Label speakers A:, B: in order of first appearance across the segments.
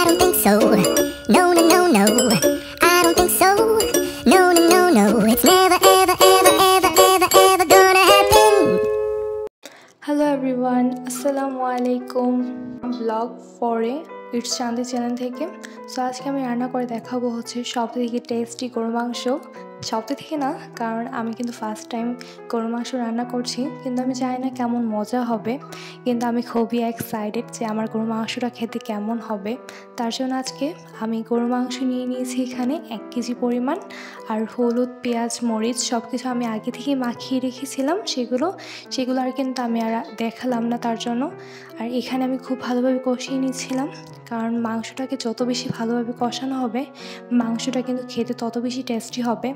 A: don't think so. No, no, no, no. I don't think so. No, no, no, no. It's never, ever, ever, ever, ever, ever gonna happen.
B: Hello everyone, আসসালামু আলাইকুম। Blog 4-এ it's চাঁদি channel থেকে। So আজকে আমি রান্না করে দেখাবো হচ্ছে সবথেকে টেস্টি গরু মাংস। সবথেকে না, কারণ আমি কিন্তু ফার্স্ট টাইম গরু মাংস রান্না করছি, কিন্তু আমি জানি না কেমন মজা হবে, কিন্তু আমি খুবই এক্সাইটেড যে আমার গরু মাংসটা খেতে কেমন হবে। তার জন্য আজকে আমি গরু মাংস নিয়ে নিয়েছি এখানে 1 কেজি পরিমাণ, আর হলুদ, পেঁয়াজ, মরিচ সব কিছু আমি আগে থেকেই মাখিয়ে রেখেছিলাম। সেগুলো আর কিন্তু আমি আর দেখালাম না তার জন্য। আর এখানে আমি খুব ভালোভাবে কষিয়ে নিচ্ছিলাম, কারণ মাংসটাকে যত বেশি ভালোভাবে কষানো হবে মাংসটা কিন্তু খেতে তত বেশি টেস্টি হবে।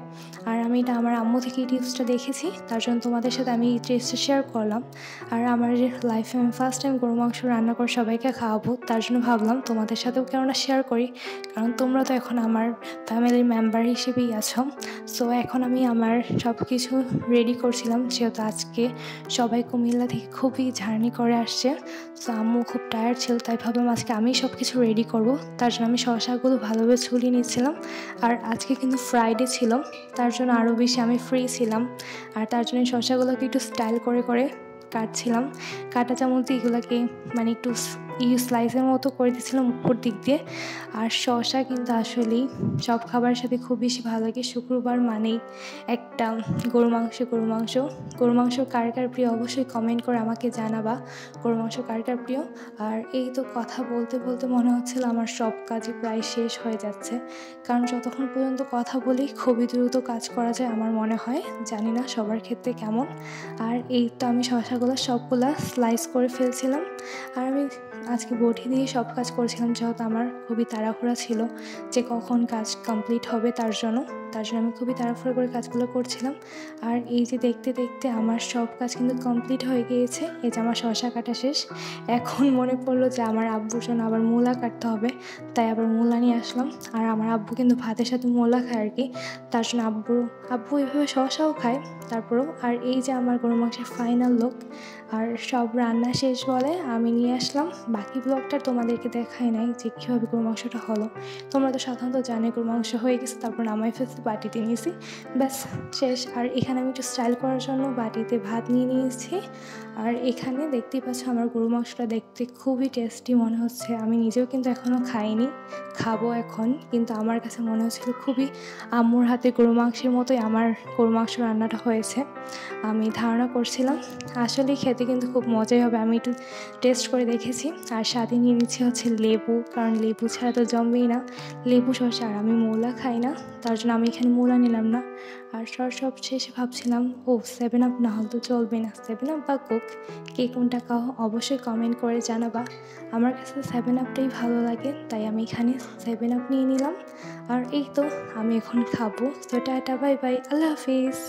B: আর আমি এটা আমার আম্মু থেকে এই টিপসটা দেখেছি, তার জন্য তোমাদের সাথে আমি এই টিপসটা শেয়ার করলাম। আর আমার লাইফে আমি ফার্স্ট টাইম গরু মাংস রান্না করে সবাইকে খাওয়াবো, তার জন্য ভাবলাম তোমাদের সাথেও কেননা শেয়ার করি, কারণ তোমরা তো এখন আমার ফ্যামিলির মেম্বার হিসেবেই আছো। সো এখন আমি আমার সব কিছু রেডি করছিলাম, যেহেতু আজকে সবাই কুমিল্লা থেকে খুবই জার্নি করে আসছে। সো আম্মু খুব টায়ার্ড ছিল, তাই ভাবলাম আজকে আমি সব কিছু রেডি করবো। তার জন্য আমি শসাগুলো ভালোভাবে ছুলিয়ে নিচ্ছিলাম। আর আজকে কিন্তু ফ্রাইডে ছিল, তার জন্য আরও বেশি আমি ফ্রি ছিলাম। আর তার জন্য শসাগুলোকে একটু স্টাইল করে করে কাটছিলাম। কাটা চামচ দিয়ে এগুলোকে মানে একটু স্লাইসের মতো করে দিচ্ছিলাম উপর দিক দিয়ে। আর শসা কিন্তু আসলেই সব খাবারের সাথে খুব বেশি ভালো লাগে। শুক্রবার মানেই একটা গরু মাংস কার কার প্রিয় অবশ্যই কমেন্ট করে আমাকে জানাবা, গরু মাংস কার কার প্রিয়। আর এই তো কথা বলতে বলতে মনে হচ্ছিল আমার সব কাজই প্রায় শেষ হয়ে যাচ্ছে, কারণ যতক্ষণ পর্যন্ত কথা বলি খুবই দ্রুত কাজ করা যায় আমার মনে হয়, জানি না সবার ক্ষেত্রে কেমন। আর এই তো আমি শসাগুলো সবগুলা স্লাইস করে ফেলছিলাম। আর আমি আজকে বটি দিয়ে সব কাজ করছিলাম, যেহেতু আমার খুবই তাড়াহুড়া ছিল যে কখন কাজ কমপ্লিট হবে, তার জন্য আমি খুবই তাড়াহুড়ো করে কাজগুলো করছিলাম। আর এই যে দেখতে দেখতে আমার সব কাজ কিন্তু কমপ্লিট হয়ে গিয়েছে। এই যে আমার শসা কাটা শেষ। এখন মনে পড়লো যে আমার আব্বুর জন্য আবার মূলা কাটতে হবে, তাই আবার মূলা নিয়ে আসলাম। আর আমার আব্বু কিন্তু ভাতের সাথে মূলা খায় আর কি, তার জন্য আব্বু এভাবে শসাও খায় তারপরেও। আর এই যে আমার গরু মাংসের ফাইনাল লুক। আর সব রান্না শেষ বলে আমি নিয়ে আসলাম। বাকি ব্লগটা তোমাদেরকে দেখাই নাই যে কীভাবে গরু মাংসটা হলো। তোমরা তো সাধারণত জানে গরু মাংস হয়ে গেছে, তারপর নামাই ফেলছি, বাটিতে নিয়েছি, ব্যাস শেষ। আর এখানে আমি একটু স্টাইল করার জন্য বাটিতে ভাত নিয়ে নিয়েছি। আর এখানে দেখতেই পাচ্ছ আমার গরু মাংসটা দেখতে খুবই টেস্টি মনে হচ্ছে। আমি নিজেও কিন্তু এখনও খাইনি, খাবো এখন, কিন্তু আমার কাছে মনে হচ্ছিল খুবই আম্মুর হাতে গরু মাংসের মতোই আমার গরু মাংস রান্নাটা হয়েছে। আমি ধারণা করছিলাম আসলেই খেতে কিন্তু খুব মজাই হবে। আমি একটু টেস্ট করে দেখেছি। আর সাথে নিয়ে নিচ্ছি হচ্ছে লেবু, কারণ লেবু ছাড়া তো জমবেই না। লেবু, শসা, আর আমি মূলা খাই না, তার জন্য আমি এখানে মূলা নিলাম না। আর সব শেষে ভাবছিলাম 7 আপ না হলে তো চলবে না, 7 আপ বা কোক, কে কোনটা খাও অবশ্যই কমেন্ট করে জানাবা। আমার কাছে 7 আপটাই ভালো লাগে, তাই আমি এখানে 7 আপ নিয়ে নিলাম। আর এই তো আমি এখন খাবো। তো টাটা, বাই বাই, আল্লাহ হাফিজ।